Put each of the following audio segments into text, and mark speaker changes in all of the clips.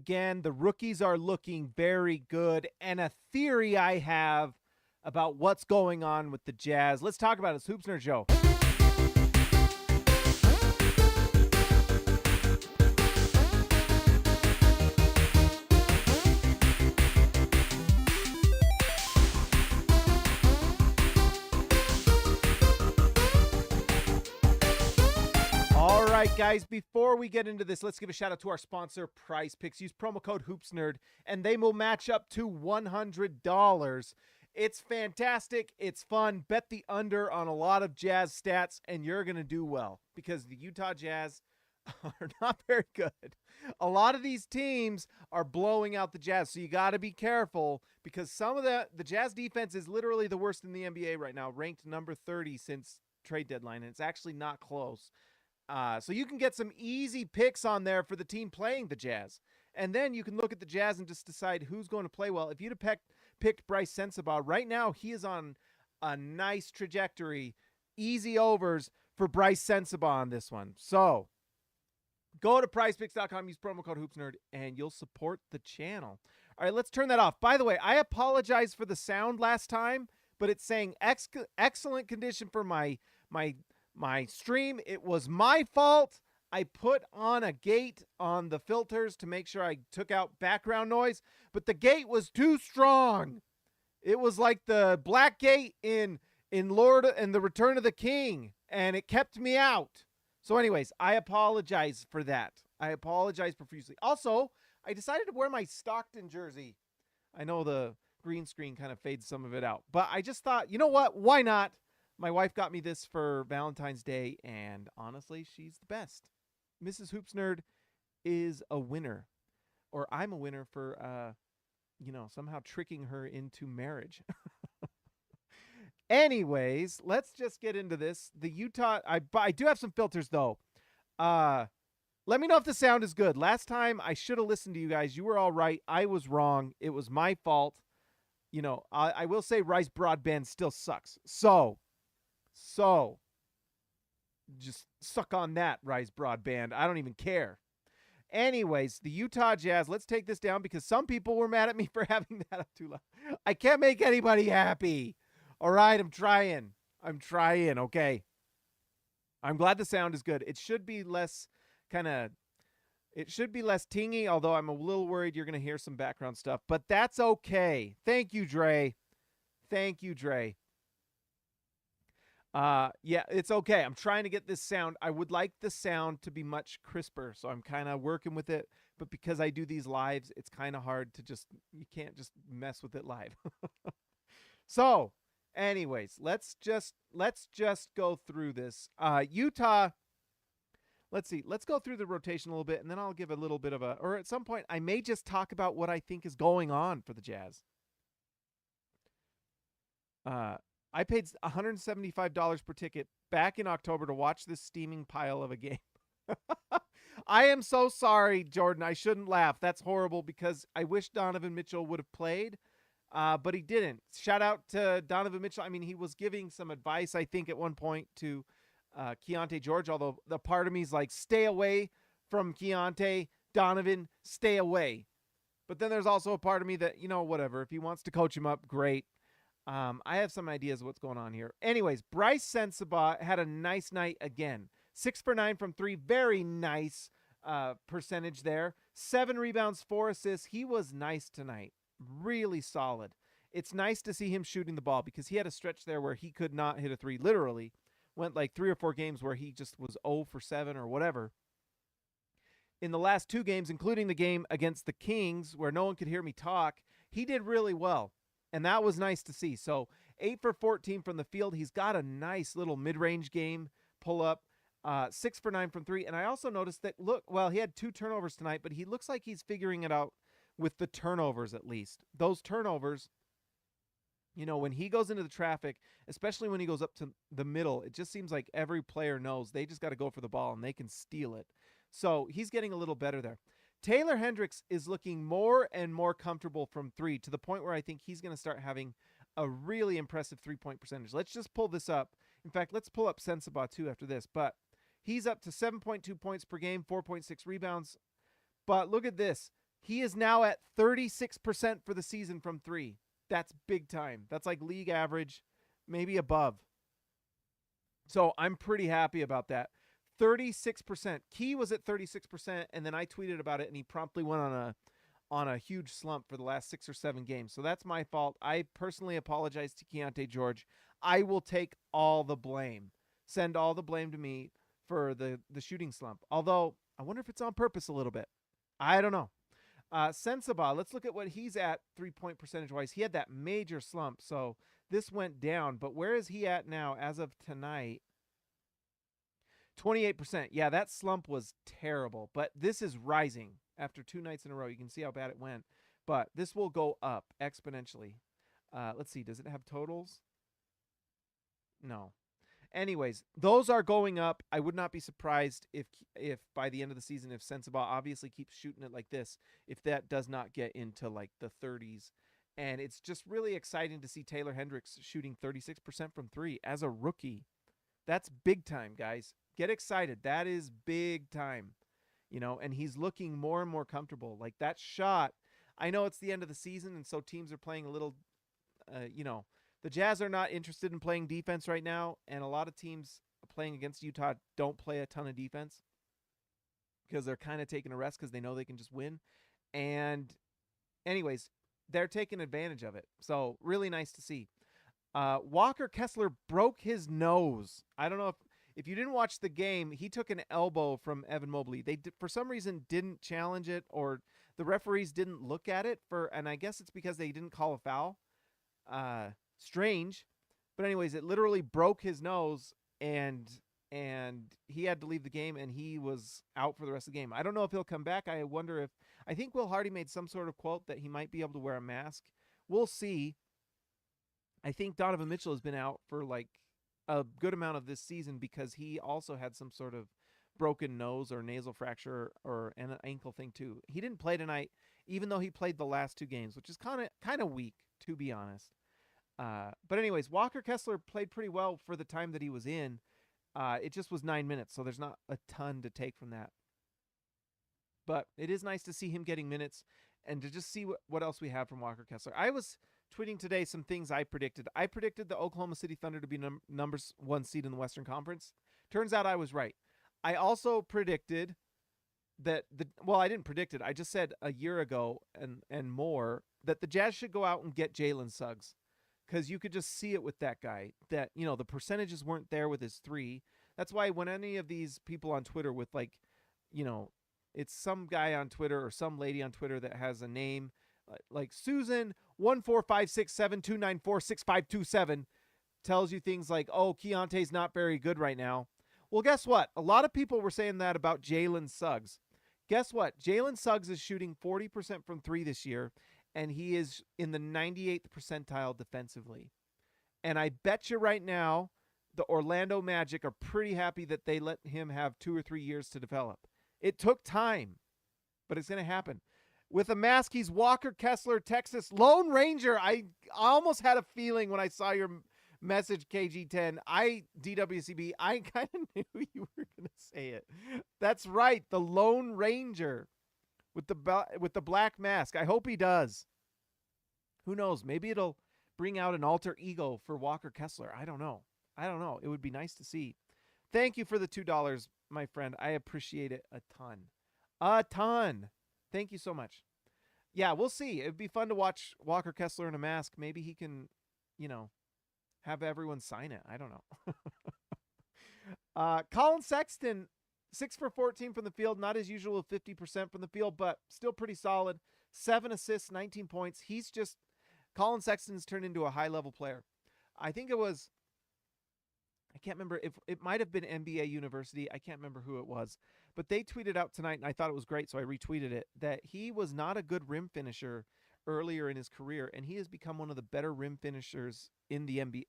Speaker 1: again. The rookies are looking very good. And a theory I have about what's going on with the Jazz. Let's talk about it. It's Hoops Nerd Show. All right, guys, before we get into this, let's give a shout out to our sponsor, PrizePicks. Use promo code HoopsNerd, and they will match up to $100. It's fantastic. It's fun. Bet the under on a lot of Jazz stats, and you're going to do well because the Utah Jazz are not very good. A lot of these teams are blowing out the Jazz, so you got to be careful because some of the Jazz defense is literally the worst in the NBA right now, ranked number 30 since trade deadline, and it's actually not close. So you can get some easy picks on there for the team playing the Jazz. And then you can look at the Jazz and just decide who's going to play well. If you'd have picked Brice Sensabaugh, right now he is on a nice trajectory. Easy overs for Brice Sensabaugh on this one. So go to prizepicks.com, use promo code HoopsNerd, and you'll support the channel. All right, let's turn that off. By the way, I apologize for the sound last time, but it's saying excellent condition for my stream. It was my fault. I put on a gate on the filters to make sure I took out background noise, but the gate was too strong. It was like the black gate in Lord and the Return of the King, and it kept me out. So anyways, I apologize for that. I apologize profusely. Also, I decided to wear my Stockton jersey. I know the green screen kind of fades some of it out, but I just thought, you know what? Why not? My wife got me this for Valentine's Day, and honestly, she's the best. Mrs. Hoops Nerd is a winner, or I'm a winner for, somehow tricking her into marriage. Anyways, let's just get into this. The Utah, I do have some filters though. Let me know if the sound is good. Last time I should have listened to you guys. You were all right. I was wrong. It was my fault. I will say Rise Broadband still sucks. So just suck on that, Rise Broadband. I don't even care. Anyways, the Utah Jazz, let's take this down because some people were mad at me for having that up too loud. I can't make anybody happy. All right, I'm trying, okay? I'm glad the sound is good. It should be less tingy, although I'm a little worried you're going to hear some background stuff, but that's okay. Thank you, Dre. Yeah, it's okay. I'm trying to get this sound. I would like the sound to be much crisper, so I'm kind of working with it. But because I do these lives, it's kind of hard to you can't just mess with it live. So, anyways, let's just go through this. Utah, let's see. Let's go through the rotation a little bit, and then I'll give a little bit of or at some point, I may just talk about what I think is going on for the Jazz. I paid $175 per ticket back in October to watch this steaming pile of a game. I am so sorry, Jordan. I shouldn't laugh. That's horrible because I wish Donovan Mitchell would have played, but he didn't. Shout out to Donovan Mitchell. I mean, he was giving some advice, I think, at one point to Keyonte George, although the part of me is like, stay away from Keyonte. Donovan, stay away. But then there's also a part of me that, whatever. If he wants to coach him up, great. I have some ideas of what's going on here. Anyways, Brice Sensabaugh had a nice night again. 6 for 9 from 3. Very nice percentage there. 7 rebounds, 4 assists. He was nice tonight. Really solid. It's nice to see him shooting the ball because he had a stretch there where he could not hit a 3. Literally went like 3 or 4 games where he just was 0 for 7 or whatever. In the last 2 games, including the game against the Kings where no one could hear me talk, he did really well. And that was nice to see. So 8 for 14 from the field. He's got a nice little mid-range game pull up. 6 for 9 from 3. And I also noticed that, he had 2 turnovers tonight, but he looks like he's figuring it out with the turnovers at least. Those turnovers, when he goes into the traffic, especially when he goes up to the middle, it just seems like every player knows they just got to go for the ball and they can steal it. So he's getting a little better there. Taylor Hendricks is looking more and more comfortable from 3 to the point where I think he's going to start having a really impressive 3-point percentage. Let's just pull this up. In fact, let's pull up Sensabaugh too after this. But he's up to 7.2 points per game, 4.6 rebounds. But look at this. He is now at 36% for the season from 3. That's big time. That's like league average, maybe above. So I'm pretty happy about that. 36%. Key was at 36%, and then I tweeted about it, and he promptly went on a huge slump for the last 6 or 7 games. So that's my fault. I personally apologize to Keyonte George. I will take all the blame. Send all the blame to me for the shooting slump. Although, I wonder if it's on purpose a little bit. I don't know. Sensabaugh, let's look at what he's at 3-point percentage-wise. He had that major slump, so this went down. But where is he at now as of tonight? 28%. Yeah, that slump was terrible, but this is rising after 2 nights in a row. You can see how bad it went, but this will go up exponentially. Let's see. Does it have totals? No. Anyways, those are going up. I would not be surprised if by the end of the season, if Sensabaugh obviously keeps shooting it like this, if that does not get into like the 30s. And it's just really exciting to see Taylor Hendricks shooting 36% from 3 as a rookie. That's big time, guys. Get excited. That is big time. You know, and he's looking more and more comfortable. Like that shot, I know it's the end of the season, and so teams are playing a little, you know, the Jazz are not interested in playing defense right now, and a lot of teams playing against Utah don't play a ton of defense because they're kind of taking a rest because they know they can just win. And anyways, they're taking advantage of it. So really nice to see. Walker Kessler broke his nose. I don't know if you didn't watch the game, he took an elbow from Evan Mobley. They for some reason didn't challenge it, or the referees didn't look at it and I guess it's because they didn't call a foul. Strange. But anyways, it literally broke his nose, and he had to leave the game, and he was out for the rest of the game. I don't know if he'll come back. I wonder if I think Will Hardy made some sort of quote that he might be able to wear a mask. We'll see. I think Donovan Mitchell has been out for like a good amount of this season because he also had some sort of broken nose or nasal fracture or an ankle thing too. He didn't play tonight, even though he played the last 2 games, which is kind of weak, to be honest. But anyways, Walker Kessler played pretty well for the time that he was in. It just was 9 minutes, so there's not a ton to take from that. But it is nice to see him getting minutes and to just see what else we have from Walker Kessler. I was tweeting today some things I predicted. I predicted the Oklahoma City Thunder to be number 1 seed in the Western Conference. Turns out I was right. I also predicted that I didn't predict it. I just said a year ago and more that the Jazz should go out and get Jalen Suggs. Because you could just see it with that guy, that, you know, the percentages weren't there with his 3. That's why when any of these people on Twitter with, like, you know, it's some guy on Twitter or some lady on Twitter that has a name like Susan 1456729465527 tells you things like, oh, Keontae's not very good right now. Well, guess what? A lot of people were saying that about Jalen Suggs. Guess what? Jalen Suggs is shooting 40% from 3 this year, and he is in the 98th percentile defensively. And I bet you right now the Orlando Magic are pretty happy that they let him have 2 or 3 years to develop. It took time, but it's going to happen. With a mask, he's Walker Kessler, Texas Lone Ranger. I almost had a feeling when I saw your message, KG10. DWCB, I kind of knew you were going to say it. That's right, the Lone Ranger. With the black mask. I hope he does. Who knows? Maybe it'll bring out an alter ego for Walker Kessler. I don't know. It would be nice to see. Thank you for the $2, my friend. I appreciate it a ton. A ton. Thank you so much. Yeah, we'll see. It'd be fun to watch Walker Kessler in a mask. Maybe he can, you know, have everyone sign it. I don't know. Colin Sexton, 6 for 14 from the field, not as usual, 50% from the field, but still pretty solid. 7 assists, 19 points. Colin Sexton's turned into a high-level player. I think it was, I can't remember, if it might have been NBA University. I can't remember who it was, but they tweeted out tonight, and I thought it was great, so I retweeted it, that he was not a good rim finisher earlier in his career, and he has become one of the better rim finishers in the NBA,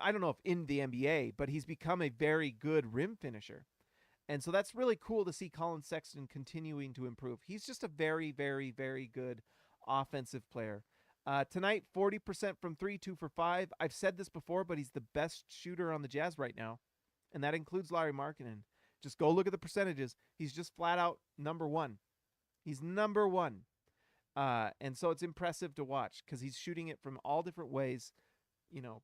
Speaker 1: I don't know if in the NBA, but he's become a very good rim finisher. And so that's really cool to see Colin Sexton continuing to improve. He's just a very, very, very good offensive player. Tonight, 40% from 3, 2 for 5. I've said this before, but he's the best shooter on the Jazz right now, and that includes Lauri Markkanen. Just go look at the percentages. He's just flat out number 1. He's number one. And so it's impressive to watch because he's shooting it from all different ways, you know,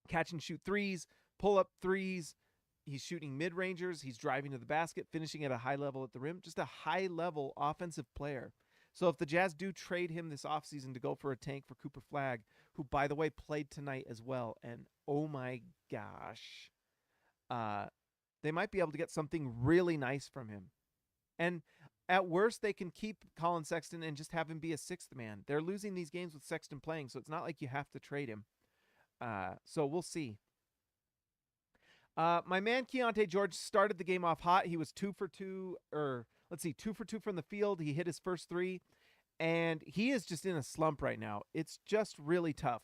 Speaker 1: catch and shoot threes, pull up threes. He's shooting mid-rangers. He's driving to the basket, finishing at a high level at the rim. Just a high-level offensive player. So if the Jazz do trade him this offseason to go for a tank for Cooper Flagg, who, by the way, played tonight as well, and oh my gosh, they might be able to get something really nice from him. And at worst, they can keep Colin Sexton and just have him be a sixth man. They're losing these games with Sexton playing, so it's not like you have to trade him. So we'll see. My man Keyonte George started the game off hot. He was 2 for 2 from the field. He hit his first three, and he is just in a slump right now. It's just really tough.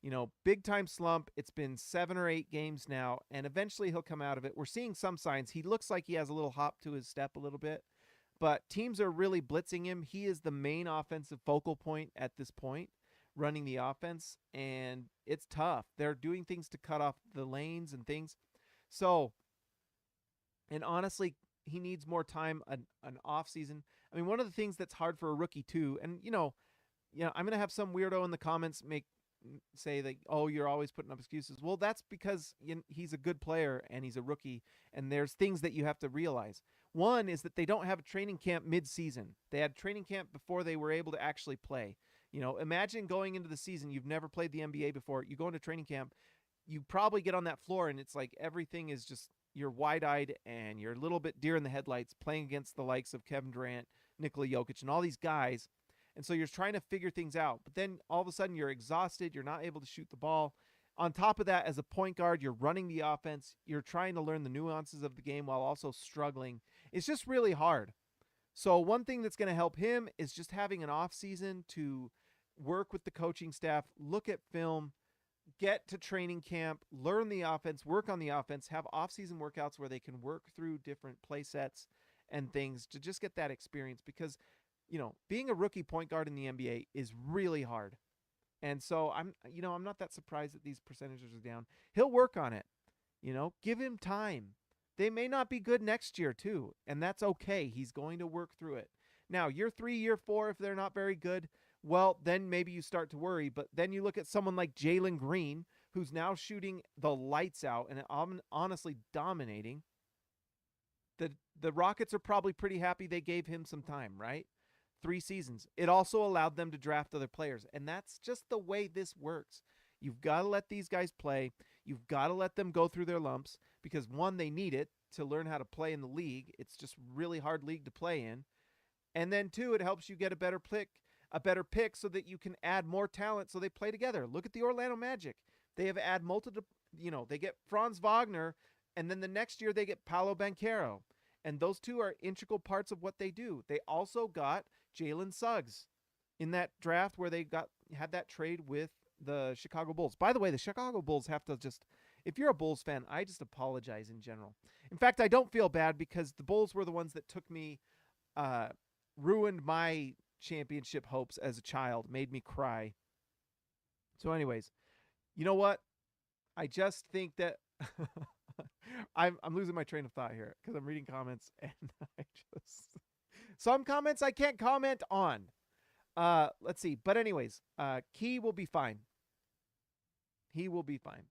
Speaker 1: You know, big time slump. It's been 7 or 8 games now, and eventually he'll come out of it. We're seeing some signs. He looks like he has a little hop to his step a little bit, but teams are really blitzing him. He is the main offensive focal point at this point, running the offense, and it's tough. They're doing things to cut off the lanes and things. So, and honestly, he needs more time, an off season. I mean, one of the things that's hard for a rookie too, and you know, I'm going to have some weirdo in the comments say that, oh, you're always putting up excuses. Well, that's because he's a good player and he's a rookie, and there's things that you have to realize. One is that they don't have a training camp mid-season. They had training camp before they were able to actually play. You know, imagine going into the season, you've never played the NBA before, you go into training camp, you probably get on that floor and it's like everything is just, you're wide-eyed and you're a little bit deer in the headlights playing against the likes of Kevin Durant, Nikola Jokic, and all these guys. And so you're trying to figure things out. But then all of a sudden you're exhausted, you're not able to shoot the ball. On top of that, as a point guard, you're running the offense, you're trying to learn the nuances of the game while also struggling. It's just really hard. So one thing that's going to help him is just having an off season to work with the coaching staff, look at film, get to training camp, learn the offense, work on the offense, have off-season workouts where they can work through different play sets and things to just get that experience, because, you know, being a rookie point guard in the NBA is really hard. And so I'm not that surprised that these percentages are down. He'll work on it. You know, give him time. They may not be good next year too, and that's okay. He's going to work through it. Now, year 3, year 4, if they're not very good, well, then maybe you start to worry. But then you look at someone like Jalen Green, who's now shooting the lights out and honestly dominating. The Rockets are probably pretty happy they gave him some time, right? 3 seasons. It also allowed them to draft other players, and that's just the way this works. You've got to let these guys play. You've got to let them go through their lumps because, one, they need it to learn how to play in the league. It's just really hard league to play in. And then, 2, it helps you get a better pick so that you can add more talent so they play together. Look at the Orlando Magic. They have add multiple, they get Franz Wagner, and then the next year they get Paolo Banchero. And those two are integral parts of what they do. They also got Jalen Suggs in that draft where they had that trade with the Chicago Bulls. By the way, the Chicago Bulls have to just, if you're a Bulls fan, I just apologize in general. In fact, I don't feel bad because the Bulls were the ones that took me, ruined my championship hopes as a child, made me cry. So anyways, you know what? I just think that I'm losing my train of thought here because I'm reading comments and some comments I can't comment on. Let's see. But anyways, Key will be fine. He will be fine.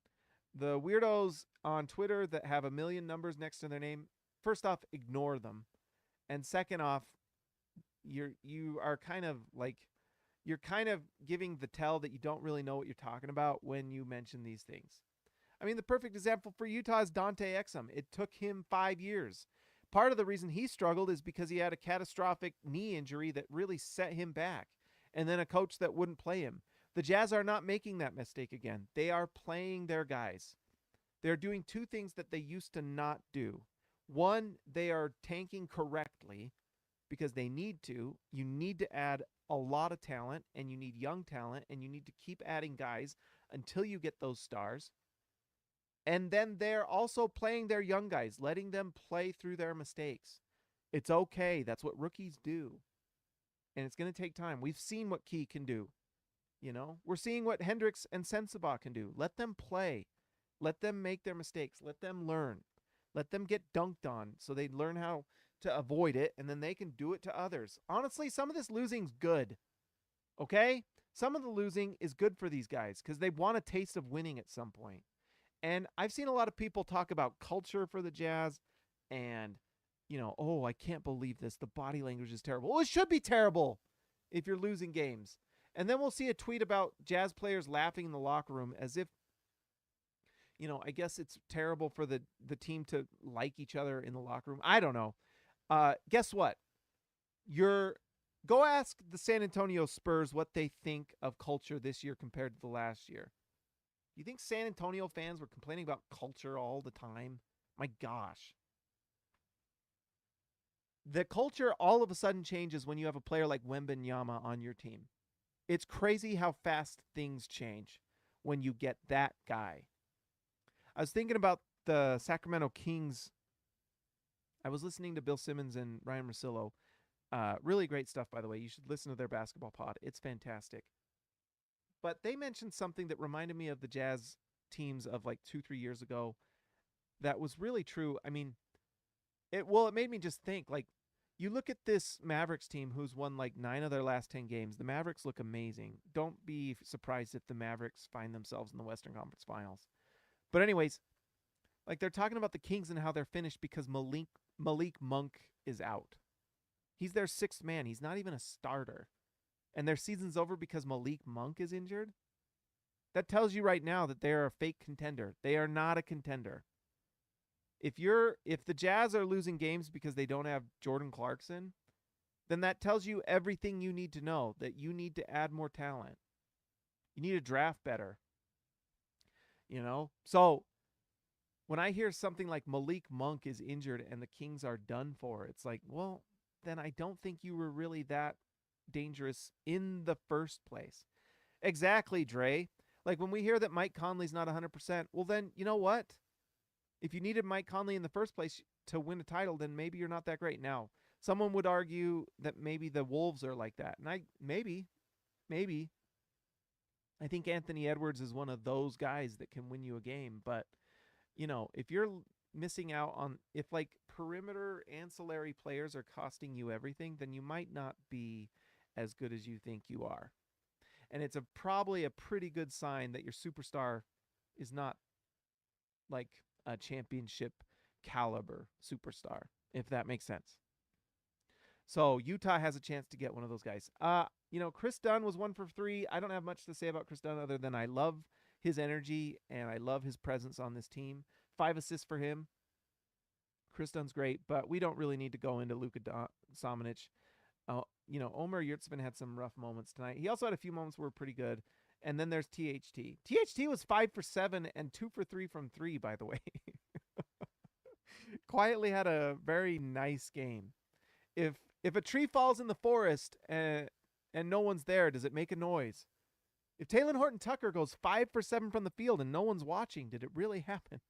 Speaker 1: The weirdos on Twitter that have a million numbers next to their name, first off, ignore them. And second off, you are kind of like, you're kind of giving the tell that you don't really know what you're talking about when you mention these things. I mean, the perfect example for Utah is Dante Exum. It took him 5 years. Part of the reason he struggled is because he had a catastrophic knee injury that really set him back, and then a coach that wouldn't play him. The Jazz are not making that mistake again. They are playing their guys. They're doing 2 things that they used to not do. One, they are tanking correctly because they need to. You need to add a lot of talent, and you need young talent, and you need to keep adding guys until you get those stars. And then they're also playing their young guys, letting them play through their mistakes. It's okay. That's what rookies do. And it's going to take time. We've seen what Key can do. We're seeing what Hendricks and Sensabaugh can do. Let them play. Let them make their mistakes. Let them learn. Let them get dunked on so they learn how to avoid it, and then they can do it to others. Honestly, some of this losing's good. Okay? Some of the losing is good for these guys because they want a taste of winning at some point. And I've seen a lot of people talk about culture for the Jazz and, oh, I can't believe this. The body language is terrible. Well, it should be terrible if you're losing games. And then we'll see a tweet about Jazz players laughing in the locker room as if, I guess it's terrible for the team to like each other in the locker room. I don't know. Guess what? Go ask the San Antonio Spurs what they think of culture this year compared to the last year. You think San Antonio fans were complaining about culture all the time? My gosh. The culture all of a sudden changes when you have a player like Wembanyama on your team. It's crazy how fast things change when you get that guy. I was thinking about the Sacramento Kings. I was listening to Bill Simmons and Ryan Russillo. Really great stuff, by the way. You should listen to their basketball pod. It's fantastic. But they mentioned something that reminded me of the Jazz teams of like 2-3 years ago that was really true. I mean, it made me just think, like, you look at this Mavericks team who's won like 9 of their last 10 games. The Mavericks look amazing. Don't be surprised if the Mavericks find themselves in the Western Conference Finals. But anyways, like, they're talking about the Kings and how they're finished because Malik Monk is out. He's their 6th man. He's not even a starter. And their season's over because Malik Monk is injured. That tells you right now that they are a fake contender. They are not a contender. If the Jazz are losing games because they don't have Jordan Clarkson, then that tells you everything you need to know, that you need to add more talent. You need to draft better. So when I hear something like Malik Monk is injured and the Kings are done for, it's like, well, then I don't think you were really that dangerous in the first place. Exactly, Dre. Like, when we hear that Mike Conley's not 100%, well, then, you know what? If you needed Mike Conley in the first place to win a title, then maybe you're not that great. Now, someone would argue that maybe the Wolves are like that. And maybe. I think Anthony Edwards is one of those guys that can win you a game. But, if you're missing out on, if like perimeter ancillary players are costing you everything, then you might not be as good as you think you are. And it's probably a pretty good sign that your superstar is not like a championship caliber superstar, if that makes sense. So Utah has a chance to get one of those guys. Chris Dunn was 1 for 3. I don't have much to say about Chris Dunn other than I love his energy and I love his presence on this team. 5 assists for him. Chris Dunn's great, but we don't really need to go into Luka Samanic. Omer Yurtseven had some rough moments tonight. He also had a few moments where were pretty good. And then there's THT. THT was 5 for 7 and 2 for 3 from 3, by the way. Quietly had a very nice game. If a tree falls in the forest and no one's there, does it make a noise? If Talen Horton-Tucker goes 5 for 7 from the field and no one's watching, did it really happen?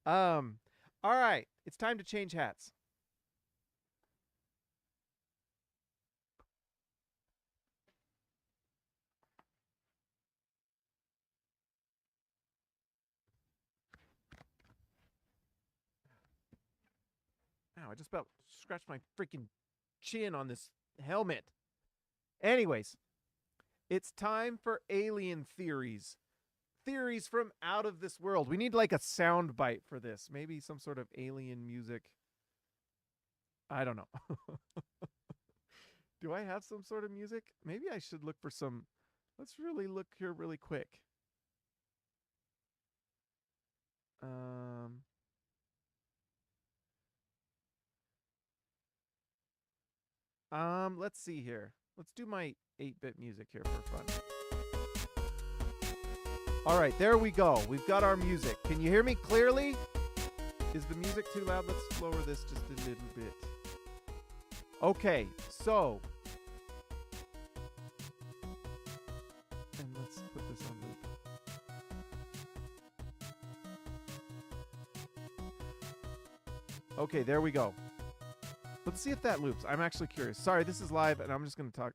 Speaker 1: All right. It's time to change hats. Ow, I just about scratched my freaking chin on this helmet. Anyways, it's time for alien theories. Theories from out of this world. We need like a sound bite for this. Maybe some sort of alien music. I don't know. Do I have some sort of music? Maybe I should look for some. Let's really look here really quick. Let's see here. Let's do my 8-bit music here for fun. All right, there we go. We've got our music. Can you hear me clearly? Is the music too loud? Let's lower this just a little bit. Okay, so. And let's put this on loop. Okay, there we go. Let's see if that loops. I'm actually curious. Sorry, this is live, and I'm just going to talk.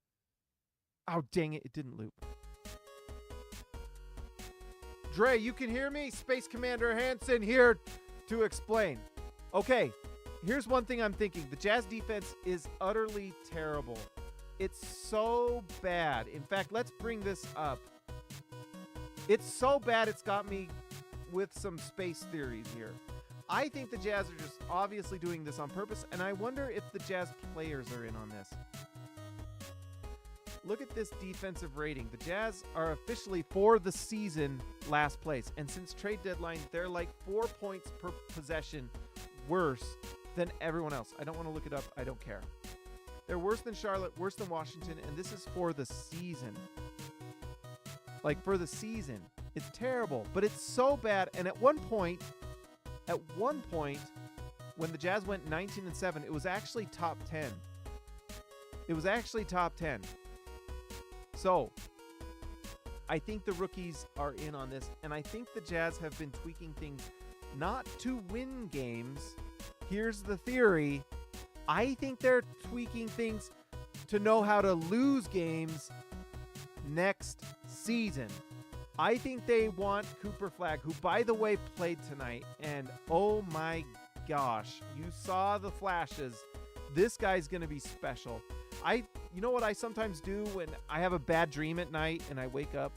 Speaker 1: Oh, dang it. It didn't loop. Dre, you can hear me? Space Commander Hansen here to explain. Okay, here's one thing I'm thinking. The Jazz defense is utterly terrible. It's so bad. In fact, let's bring this up. It's so bad it's got me with some space theories here. I think the Jazz are just obviously doing this on purpose, and I wonder if the Jazz players are in on this. Look at this defensive rating. The Jazz are officially, for the season, last place. And since trade deadline, they're like 4 points per possession worse than everyone else. I don't want to look it up. I don't care. They're worse than Charlotte, worse than Washington, and this is for the season. Like, for the season. It's terrible, but it's so bad. And at one point, when the Jazz went 19-7, it was actually top 10. It was actually top 10. So, I think the rookies are in on this, and I think the Jazz have been tweaking things not to win games. Here's the theory. I think they're tweaking things to know how to lose games next season. I think they want Cooper Flagg, who, by the way, played tonight, and oh my gosh, you saw the flashes. This guy's going to be special. You know what I sometimes do when I have a bad dream at night and I wake up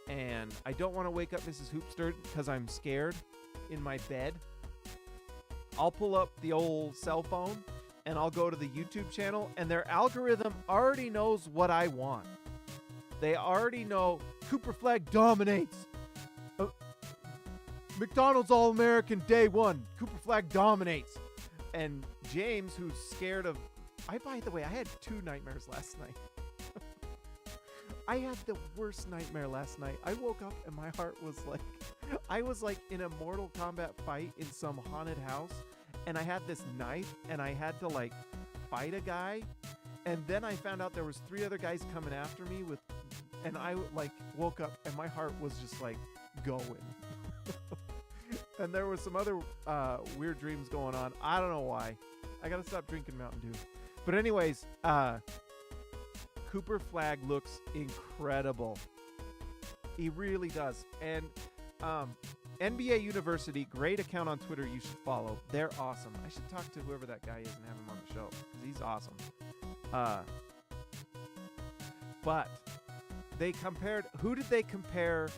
Speaker 1: and I don't want to wake up Mrs. Hoopster because I'm scared in my bed? I'll pull up the old cell phone and I'll go to the YouTube channel, and their algorithm already knows what I want. They already know Cooper Flagg dominates. McDonald's All-American Day 1. Cooper Flagg dominates. And James, who's scared of... by the way, I had 2 nightmares last night. I had the worst nightmare last night. I woke up and my heart was like... I was like in a Mortal Kombat fight in some haunted house. And I had this knife and I had to like fight a guy. And then I found out there was 3 other guys coming after me with... And I like woke up and my heart was just like going. And there was some other weird dreams going on. I don't know why. I gotta stop drinking Mountain Dew. But anyways, Cooper Flagg looks incredible. He really does. And NBA University, great account on Twitter you should follow. They're awesome. I should talk to whoever that guy is and have him on the show, because he's awesome. But they compared... Who did they compare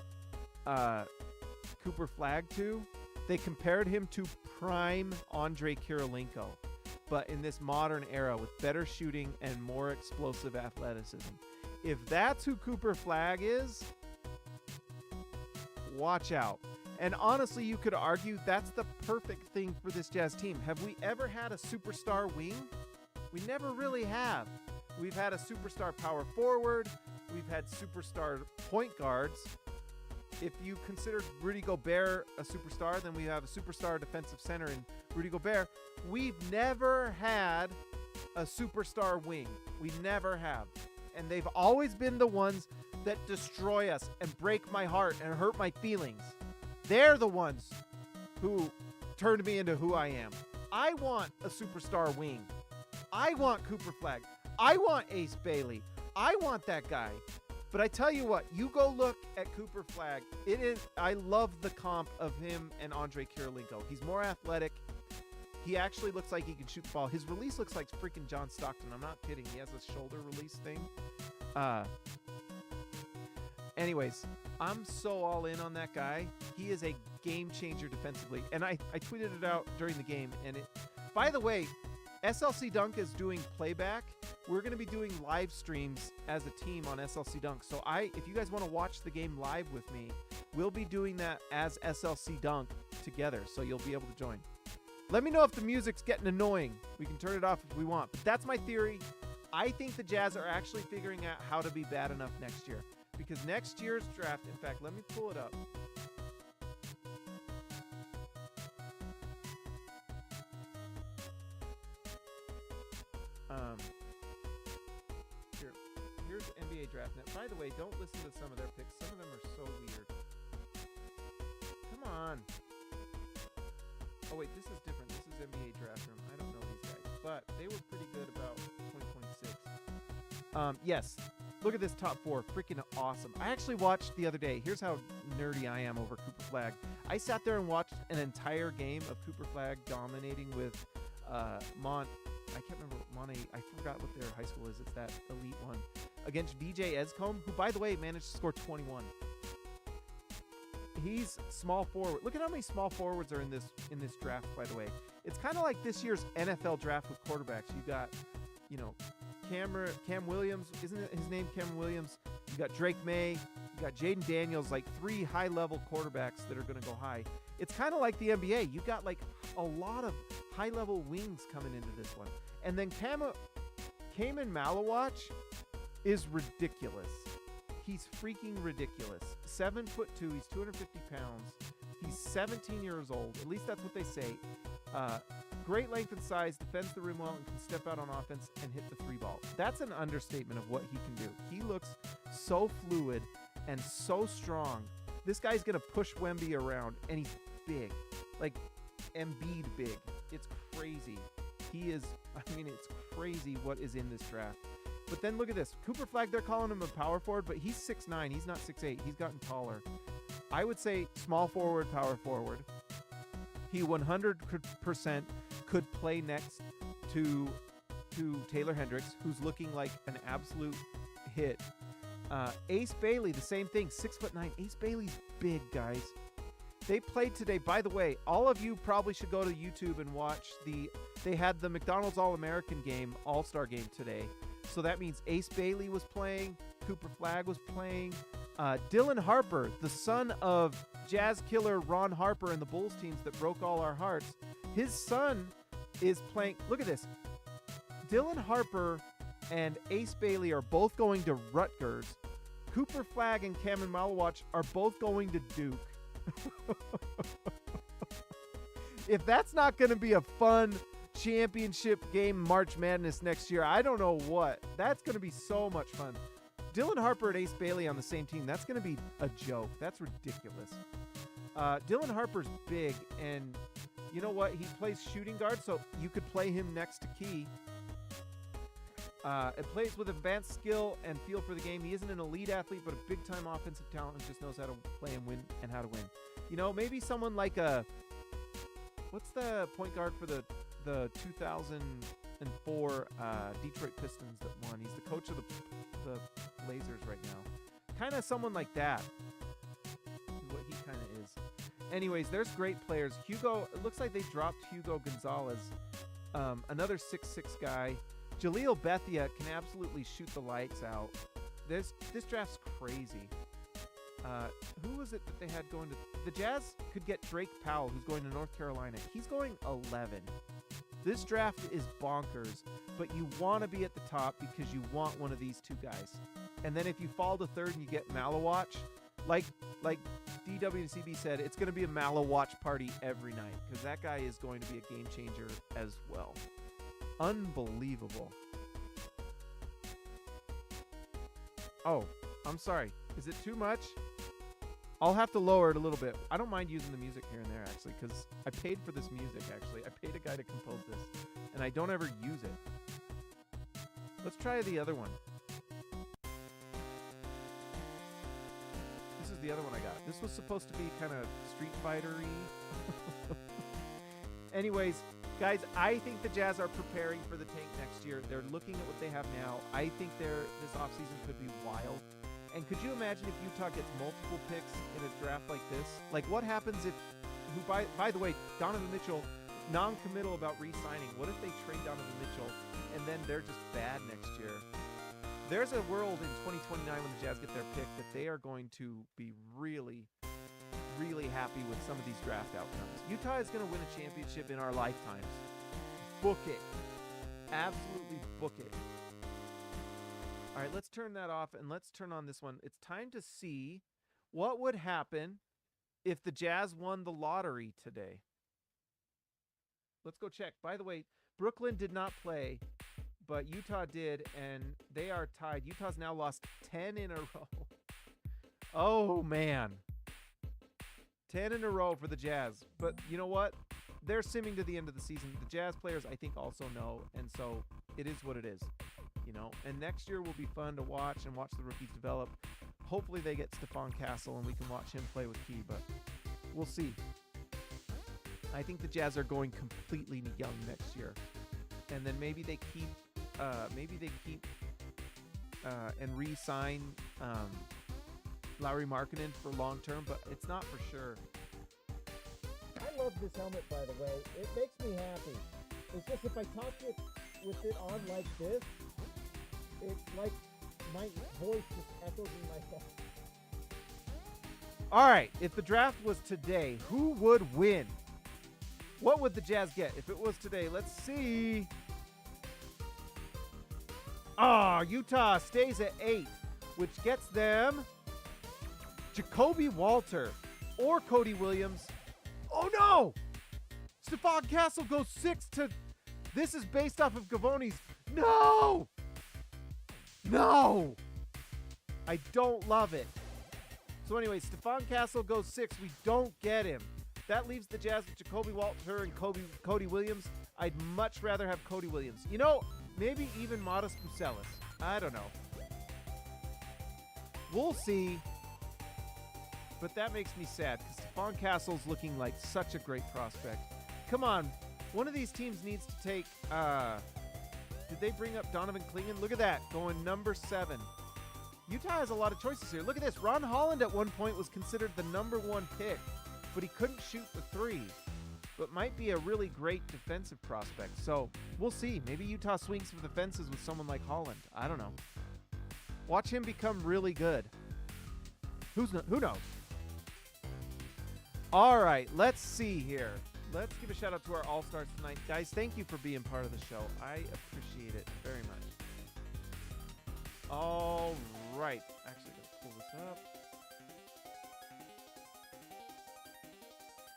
Speaker 1: Cooper Flagg to? They compared him to prime Andre Kirilenko, but in this modern era with better shooting and more explosive athleticism. If that's who Cooper Flagg is, watch out. And honestly, you could argue that's the perfect thing for this Jazz team. Have we ever had a superstar wing? We never really have. We've had a superstar power forward. We've had superstar point guards. If you consider Rudy Gobert a superstar, then we have a superstar defensive center in Rudy Gobert. We've never had a superstar wing. We never have. And they've always been the ones that destroy us and break my heart and hurt my feelings. They're the ones who turned me into who I am. I want a superstar wing. I want Cooper Flagg. I want Ace Bailey. I want that guy. But I tell you what, you go look at Cooper Flagg. I love the comp of him and Andre Kirilenko. He's more athletic. He actually looks like he can shoot the ball. His release looks like freaking John Stockton. I'm not kidding. He has a shoulder release thing. Anyways, I'm so all in on that guy. He is a game changer defensively. And I tweeted it out during the game. And by the way, SLC Dunk is doing playback. We're going to be doing live streams as a team on SLC Dunk. So if you guys want to watch the game live with me, we'll be doing that as SLC Dunk together. So you'll be able to join. Let me know if the music's getting annoying. We can turn it off if we want. But that's my theory. I think the Jazz are actually figuring out how to be bad enough next year. Because next year's draft, in fact, let me pull it up. Here's NBA draft net. By the way, don't listen to some of their picks. Some of them are so weird. Come on. Oh wait, this is different. This is NBA draft room. I don't know these guys, but they were pretty good about 2026. Yes. Look at this top 4. Freaking awesome. I actually watched the other day. Here's how nerdy I am over Cooper Flagg. I sat there and watched an entire game of Cooper Flag dominating with I can't remember I forgot what their high school is. It's that elite one against VJ Escombe, who, by the way, managed to score 21. He's small forward. Look at how many small forwards are in this draft, by the way. It's kind of like this year's NFL draft with quarterbacks. You got, Cam Williams. Isn't it his name, Cam Williams? You got Drake May. You got Jaden Daniels, like 3 high-level quarterbacks that are going to go high. It's kind of like the NBA. You got like a lot of high-level wings coming into this one. And then Cayman Malawatch is ridiculous. He's freaking ridiculous. 7'2", he's 250 pounds. He's 17 years old. At least that's what they say. Great length and size, defends the rim well, and can step out on offense and hit the 3 ball. That's an understatement of what he can do. He looks so fluid and so strong. This guy's going to push Wemby around, and he's big. Like Embiid big. It's crazy. It's crazy what is in this draft. But then look at this. Cooper Flag, they're calling him a power forward, but he's 6'9". He's not 6'8". He's gotten taller. I would say small forward, power forward. He 100% could play next to Taylor Hendricks, who's looking like an absolute hit. Ace Bailey, the same thing, 6'9". Ace Bailey's big, guys. They played today. By the way, all of you probably should go to YouTube and watch they had the McDonald's All-American game, All-Star game today. So that means Ace Bailey was playing, Cooper Flag was playing, Dylan Harper, the son of Jazz killer Ron Harper and the Bulls teams that broke all our hearts. His son is playing. Look at this. Dylan Harper and Ace Bailey are both going to Rutgers. Cooper Flag and Cameron Malawatch are both going to Duke. If that's not going to be a fun championship game March Madness next year, I don't know what. That's going to be so much fun. Dylan Harper and Ace Bailey on the same team, that's going to be a joke. That's ridiculous. Dylan Harper's big, and you know what? He plays shooting guard, so you could play him next to Key. It plays with advanced skill and feel for the game. He isn't an elite athlete, but a big-time offensive talent and just knows how to play and win and how to win. Maybe someone like what's the point guard for the 2004 Detroit Pistons that won? He's the coach of the Blazers right now. Kind of someone like that is what he kind of is. Anyways, there's great players. It looks like they dropped Hugo Gonzalez, another 6'6" guy. Jaleel Bethia can absolutely shoot the lights out. This draft's crazy. Who was it that they had going to... The Jazz could get Drake Powell, who's going to North Carolina. He's going 11. This draft is bonkers, but you want to be at the top because you want one of these 2 guys. And then if you fall to 3rd and you get Malawatch, like DWCB said, it's going to be a Malawatch party every night because that guy is going to be a game changer as well. Unbelievable. Oh, I'm sorry. Is it too much? I'll have to lower it a little bit. I don't mind using the music here and there, actually, because I paid for this music, actually. I paid a guy to compose this, and I don't ever use it. Let's try the other one. This is the other one I got. This was supposed to be kind of Street Fighter-y. Anyways, guys, I think the Jazz are preparing for the tank next year. They're looking at what they have now. I think this offseason could be wild. And could you imagine if Utah gets multiple picks in a draft like this? Like, what happens if, by the way, Donovan Mitchell, non-committal about re-signing. What if they trade Donovan Mitchell and then they're just bad next year? There's a world in 2029 when the Jazz get their pick that they are going to be really, really happy with some of these draft outcomes. Utah is going to win a championship in our lifetimes. Book it. Absolutely book it. All right, let's turn that off and let's turn on this one. It's time to see what would happen if the Jazz won the lottery today. Let's go check. By the way, Brooklyn did not play, but Utah did, and they are tied. Utah's now lost 10 in a row. Oh, man. 10 in a row for the Jazz. But you know what? They're simming to the end of the season. The Jazz players, I think, also know, and so it is what it is. And next year will be fun to watch the rookies develop. Hopefully they get Stephon Castle and we can watch him play with Key, but We'll see. I think the Jazz are going completely young next year. And then maybe they keep and re-sign Lauri Markkanen for long term, but it's not for sure.
Speaker 2: I love this helmet, by the way. It makes me happy. It's just if I talk with it on like this, it's like my voice just echoes in my head.
Speaker 1: All right, if the draft was today, who would win? What would the Jazz get if it was today? Let's see. Utah stays at 8, which gets them Jacoby Walter or Cody Williams. Oh, no! Stephon Castle goes 6 to... This is based off of Gavoni's. No! No! I don't love it. So anyway, Stephon Castle goes 6. We don't get him. That leaves the Jazz with Jacoby Walter and Cody Williams. I'd much rather have Cody Williams. You know, maybe even Modest Bucelis. I don't know. We'll see. But that makes me sad because Stephon Castle's looking like such a great prospect. Come on. One of these teams needs to take... did they bring up Donovan Clingan? Look at that. Going number 7. Utah has a lot of choices here. Look at this. Ron Holland at one point was considered the number 1 pick, but he couldn't shoot the 3. But might be a really great defensive prospect. So we'll see. Maybe Utah swings for the fences with someone like Holland. I don't know. Watch him become really good. Who knows? All right, let's see here. Let's give a shout out to our All-Stars tonight. Guys, thank you for being part of the show. I appreciate it very much. All right. Actually, I'm going to pull this up.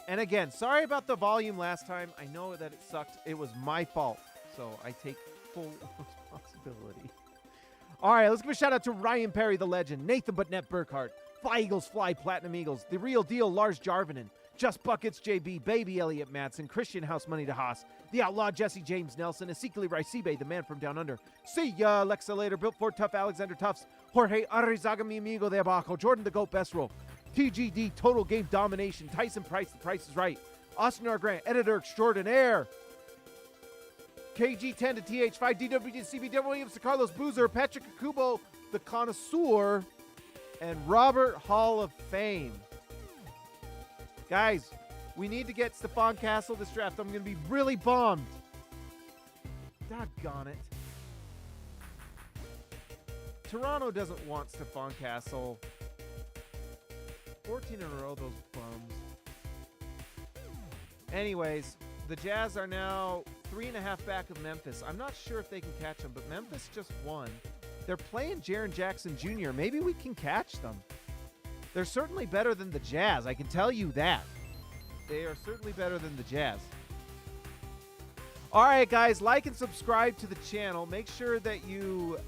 Speaker 1: And again, sorry about the volume last time. I know that it sucked. It was my fault. So I take full responsibility. All right, let's give a shout out to Ryan Perry, the legend, Nathan Butnett Burkhart, Fly Eagles Fly, Platinum Eagles, The Real Deal, Lars Jarvinen, Just Buckets JB, Baby Elliott Madsen, Christian House Money to Haas, The Outlaw Jesse James Nelson, Ezekiel Raicibe, the man from down under. See ya, Alexa Later, Built for Tough, Alexander Tufts, Jorge Arrizaga, mi amigo de abajo, Jordan the Goat Best Roll, TGD Total Game Domination, Tyson Price, The Price is Right, Austin R. Grant, Editor Extraordinaire, KG10 to TH5, DWG CB, Williams to Carlos Boozer, Patrick Akubo, The Connoisseur, and Robert Hall of Fame. Guys, we need to get Stephon Castle this draft. I'm going to be really bummed. Doggone it. Toronto doesn't want Stephon Castle. 14 in a row, those bums. Anyways, the Jazz are now 3.5 back of Memphis. I'm not sure if they can catch them, but Memphis just won. They're playing Jaren Jackson Jr. Maybe we can catch them. They're certainly better than the Jazz. I can tell you that. They are certainly better than the Jazz. All right, guys, like and subscribe to the channel. Make sure that you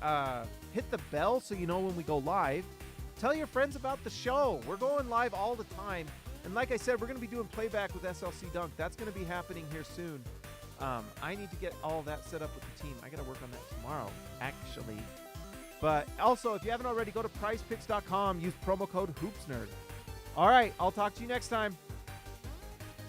Speaker 1: hit the bell so you know when we go live. Tell your friends about the show. We're going live all the time. And like I said, we're going to be doing playback with SLC Dunk. That's going to be happening here soon. I need to get all that set up with the team. I got to work on that tomorrow, actually. But also, if you haven't already, go to PrizePicks.com. Use promo code HoopsNerd. All right, I'll talk to you next time.